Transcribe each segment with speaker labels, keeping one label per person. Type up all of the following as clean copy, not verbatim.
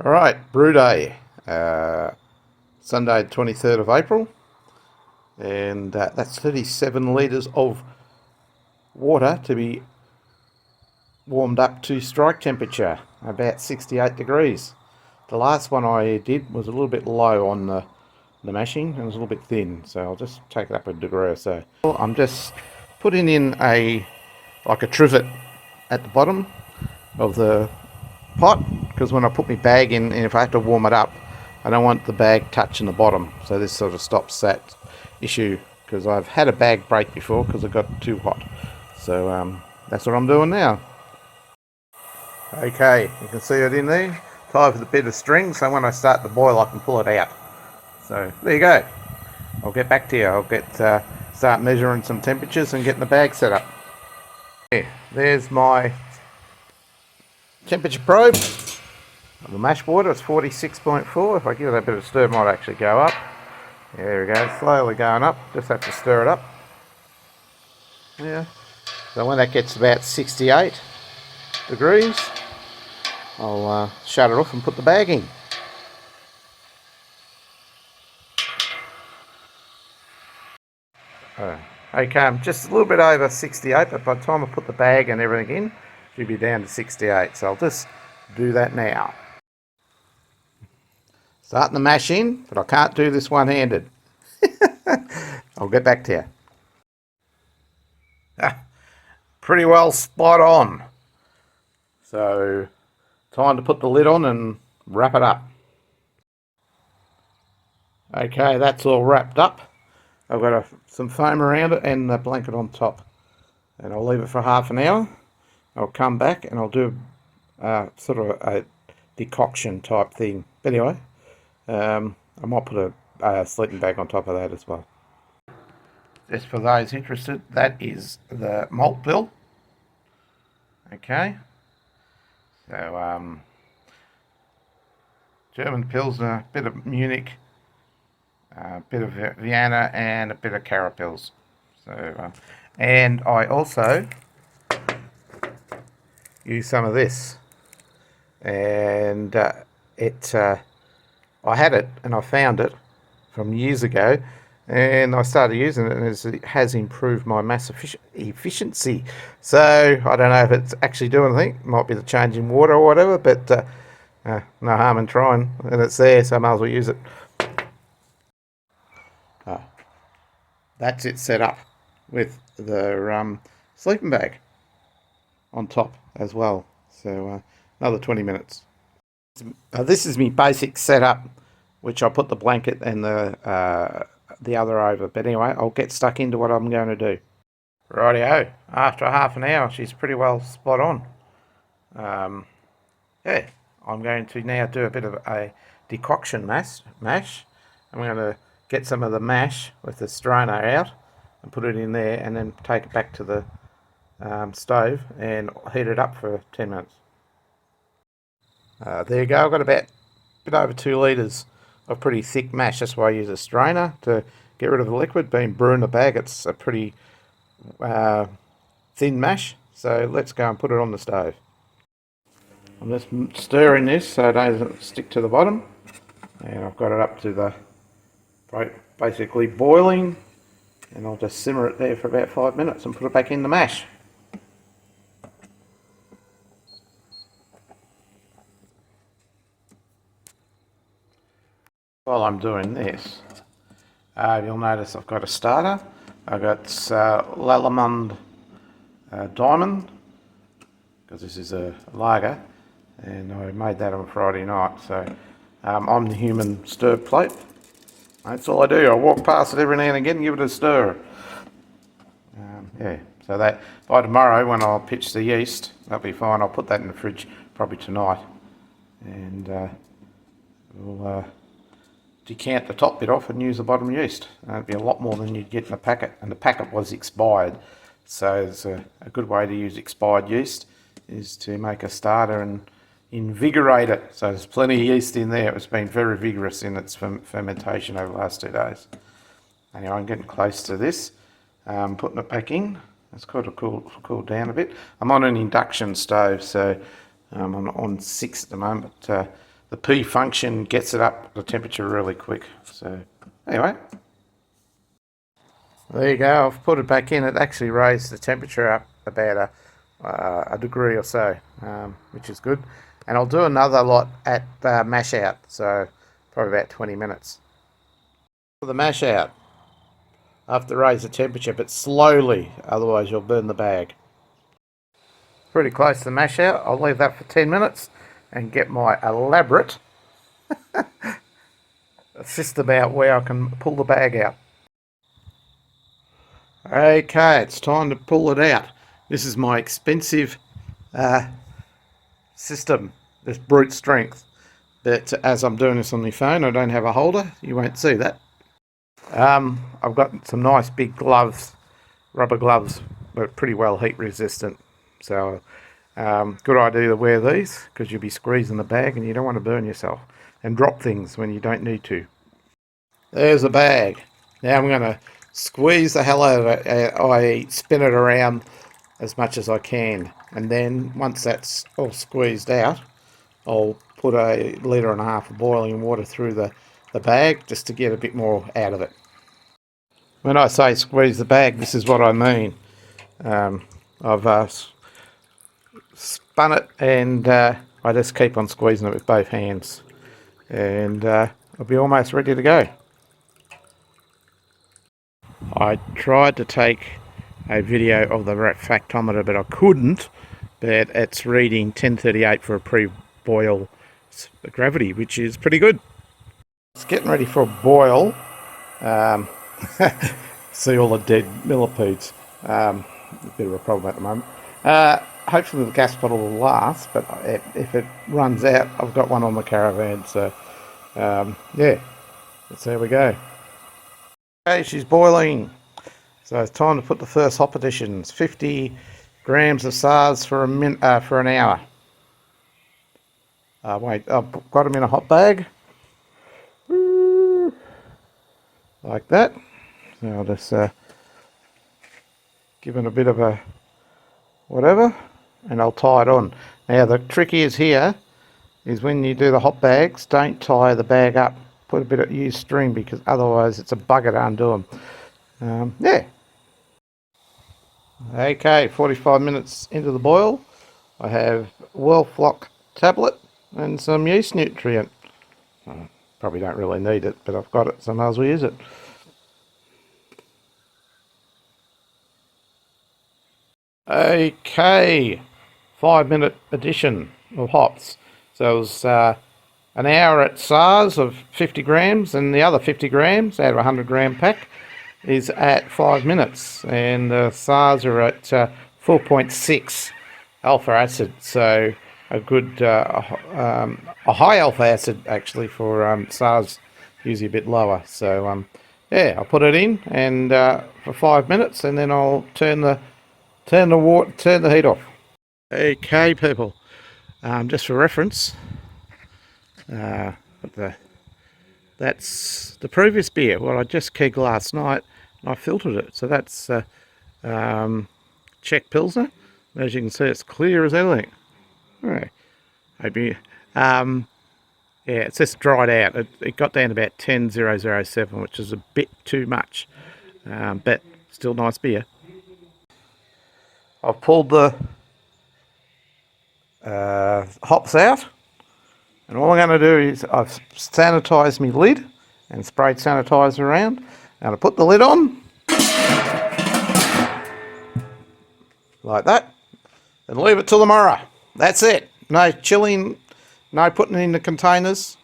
Speaker 1: Alright, brew day, Sunday 23rd of April, and that's 37 litres of water to be warmed up to strike temperature, about 68 degrees. The last one I did was a little bit low on the mashing and it was a little bit thin, so I'll just take it up a degree or so. I'm just putting in like a trivet at the bottom of the pot, because when I put my bag in, and if I have to warm it up, I don't want the bag touching the bottom, so this sort of stops that issue, because I've had a bag break before because it got too hot. So that's what I'm doing now. Okay, you can see it in there, tied with a bit of string, so when I start to boil I can pull it out. So there you go. I'll get back to you. I'll start measuring some temperatures and getting the bag set up. Yeah, there's my temperature probe. The mash water is 46.4. If I give it a bit of stir, it might actually go up. There we go, slowly going up. Just have to stir it up. Yeah. So when that gets about 68 degrees, I'll shut it off and put the bag in. Okay, I'm just a little bit over 68, but by the time I put the bag and everything in, it should be down to 68. So I'll just do that now. Starting to mash in, but I can't do this one-handed. I'll get back to you. Pretty well spot on. So, time to put the lid on and wrap it up. Okay, that's all wrapped up. I've got some foam around it and a blanket on top. And I'll leave it for half an hour. I'll come back and I'll do sort of a decoction type thing. But anyway, I might put a sleeping bag on top of that as well. Just for those interested, that is the malt bill. Okay. So, German Pilsner, a bit of Munich, a bit of Vienna, and a bit of Carapils. So, and I also use some of this, and I had it and I found it from years ago, and I started using it, and it has improved my mass efficiency. So I don't know if it's actually doing anything. It might be the change in water or whatever, but no harm in trying, and it's there, so I might as well use it. That's it set up with the sleeping bag on top as well. So another 20 minutes. This is my basic setup, which I put the blanket and the other over. But anyway, I'll get stuck into what I'm going to do. Rightio. After half an hour, she's pretty well spot on. Yeah, I'm going to now do a bit of a decoction mash. I'm going to get some of the mash with the strainer out and put it in there, and then take it back to the stove and heat it up for 10 minutes. There you go. I've got about a bit over 2 litres of pretty thick mash. That's why I use a strainer to get rid of the liquid. Being brewed in a bag, it's a pretty thin mash. So let's go and put it on the stove. I'm just stirring this so it doesn't stick to the bottom, and I've got it up to the basically boiling, and I'll just simmer it there for about 5 minutes and put it back in the mash. While I'm doing this, you'll notice I've got a starter. I've got Lallemand Diamond, because this is a lager, and I made that on Friday night. So I'm the human stir plate. That's all I do. I walk past it every now and again and give it a stir. Yeah, so that by tomorrow when I'll pitch the yeast, that'll be fine. I'll put that in the fridge probably tonight, and we'll decant the top bit off and use the bottom yeast. It'd be a lot more than you'd get in a packet, and the packet was expired. So it's a good way to use expired yeast is to make a starter and invigorate it. So there's plenty of yeast in there. It's been very vigorous in its fermentation over the last 2 days. Anyway, I'm getting close to this. Putting it back in. It's got to cool down a bit. I'm on an induction stove, so I'm on 6 at the moment. But the P function gets it up the temperature really quick. So anyway, there you go. I've put it back in. It actually raised the temperature up about a degree or so, which is good. And I'll do another lot at mash out, so probably about 20 minutes. For the mash out, I have to raise the temperature, but slowly, otherwise you'll burn the bag. Pretty close to the mash out. I'll leave that for 10 minutes and get my elaborate system out where I can pull the bag out. Okay, it's time to pull it out. This is my expensive system, this brute strength. But as I'm doing this on my phone, I don't have a holder. You won't see that. I've got some nice big gloves, rubber gloves, but pretty well heat resistant. So good idea to wear these, because you'll be squeezing the bag and you don't want to burn yourself and drop things when you don't need to. There's the bag. Now I'm going to squeeze the hell out of it. I spin it around as much as I can, and then once that's all squeezed out, I'll put 1.5 litres of boiling water through the bag just to get a bit more out of it. When I say squeeze the bag, this is what I mean. I've spun it, and I just keep on squeezing it with both hands, and I'll be almost ready to go. I tried to take a video of the refractometer, but I couldn't. But it's reading 1038 for a pre-boil gravity, which is pretty good. It's getting ready for a boil. See all the dead millipedes. A bit of a problem at the moment. Hopefully the gas bottle will last, but if it runs out, I've got one on the caravan. So yeah, there we go. Okay, she's boiling. So it's time to put the first hop additions. 50 grams of SARS for an hour. Wait, I've got them in a hot bag. Like that. So I'll just give it a bit of a whatever, and I'll tie it on. Now the trick is here is when you do the hot bags, don't tie the bag up. Put a bit of used string, because otherwise it's a bugger to undo them. Yeah. Okay, 45 minutes into the boil. I have Well-Flock tablet and some yeast nutrient. Probably don't really need it, but I've got it, so I might as well use it. Okay, 5-minute addition of hops. So it was an hour at SARS of 50 grams, and the other 50 grams out of a 100 gram pack is at 5 minutes, and the SARS are at 4.6 alpha acid, so a good a high alpha acid actually for SARS, usually a bit lower. So yeah, I'll put it in and for 5 minutes, and then I'll turn the heat off. Okay, people, just for reference, that's the previous beer, what I just kegged last night, and I filtered it. So that's Czech Pilsner. As you can see, it's clear as anything. Right. Maybe, yeah, it's just dried out. It got down to about 10,007, which is a bit too much, but still nice beer. I've pulled the hops out, and all I'm going to do is I've sanitised my lid and sprayed sanitizer around, and I put the lid on like that and leave it till tomorrow. That's it. No chilling, no putting it in the containers.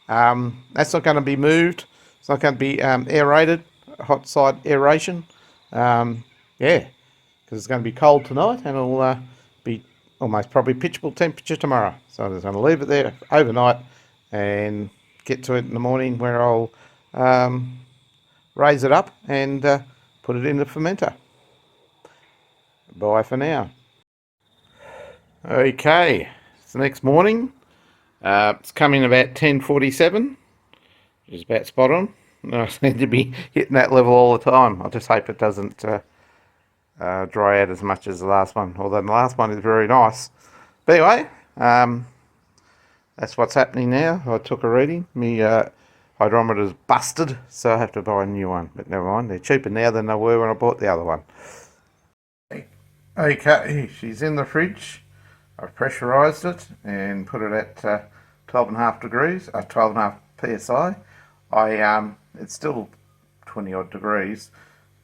Speaker 1: That's not going to be moved. It's not going to be aerated, hot side aeration. Yeah, because it's going to be cold tonight, and it'll be almost probably pitchable temperature tomorrow. So I'm just going to leave it there overnight and get to it in the morning, where I'll raise it up and put it in the fermenter. Bye for now. Okay, it's the next morning. It's coming about 10:47, which is about spot on. I seem to be hitting that level all the time. I just hope it doesn't dry out as much as the last one, although the last one is very nice. But anyway, that's what's happening now. I took a reading. My hydrometer's busted, so I have to buy a new one. But never mind, they're cheaper now than they were when I bought the other one. Okay, she's in the fridge. I've pressurised it and put it at 12.5 degrees, 12.5 psi. It's still 20 odd degrees,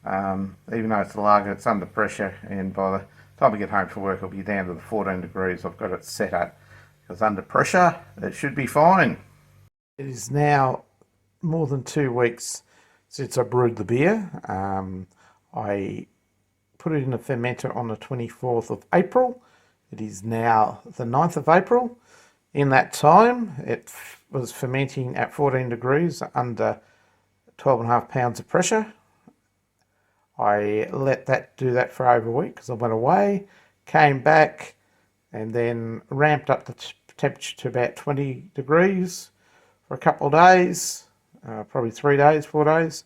Speaker 1: even though it's a lager, it's under pressure, and by the time I get home from work, it'll be down to the 14 degrees. I've got it set at, because under pressure, it should be fine. It is now more than 2 weeks since I brewed the beer. I put it in a fermenter on the 24th of April. It is now the 9th of April. In that time, it was fermenting at 14 degrees under 12.5 pounds of pressure. I let that do that for over a week because I went away, came back, and then ramped up the temperature to about 20 degrees for a couple of days, probably 3 days, 4 days.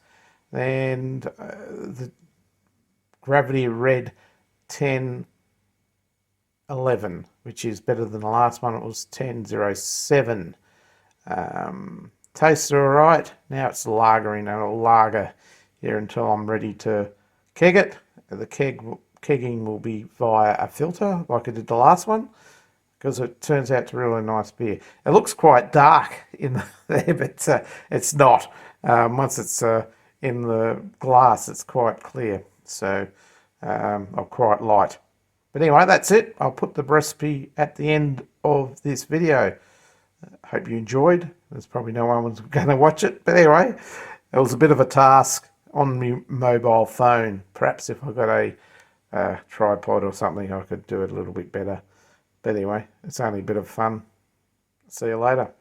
Speaker 1: And the gravity read 10.11, which is better than the last one. It was 10.07. Tasted all right. Now it's lagering, and it'll lager here until I'm ready to keg it. The kegging will be via a filter like I did the last one, because it turns out to be a really nice beer. It looks quite dark in there, but it's not. Once it's in the glass, it's quite clear. So, or quite light. But anyway, that's it. I'll put the recipe at the end of this video. Hope you enjoyed. There's probably no one was going to watch it. But anyway, it was a bit of a task on my mobile phone. Perhaps if I got a tripod or something, I could do it a little bit better. But anyway, it's only a bit of fun. See you later.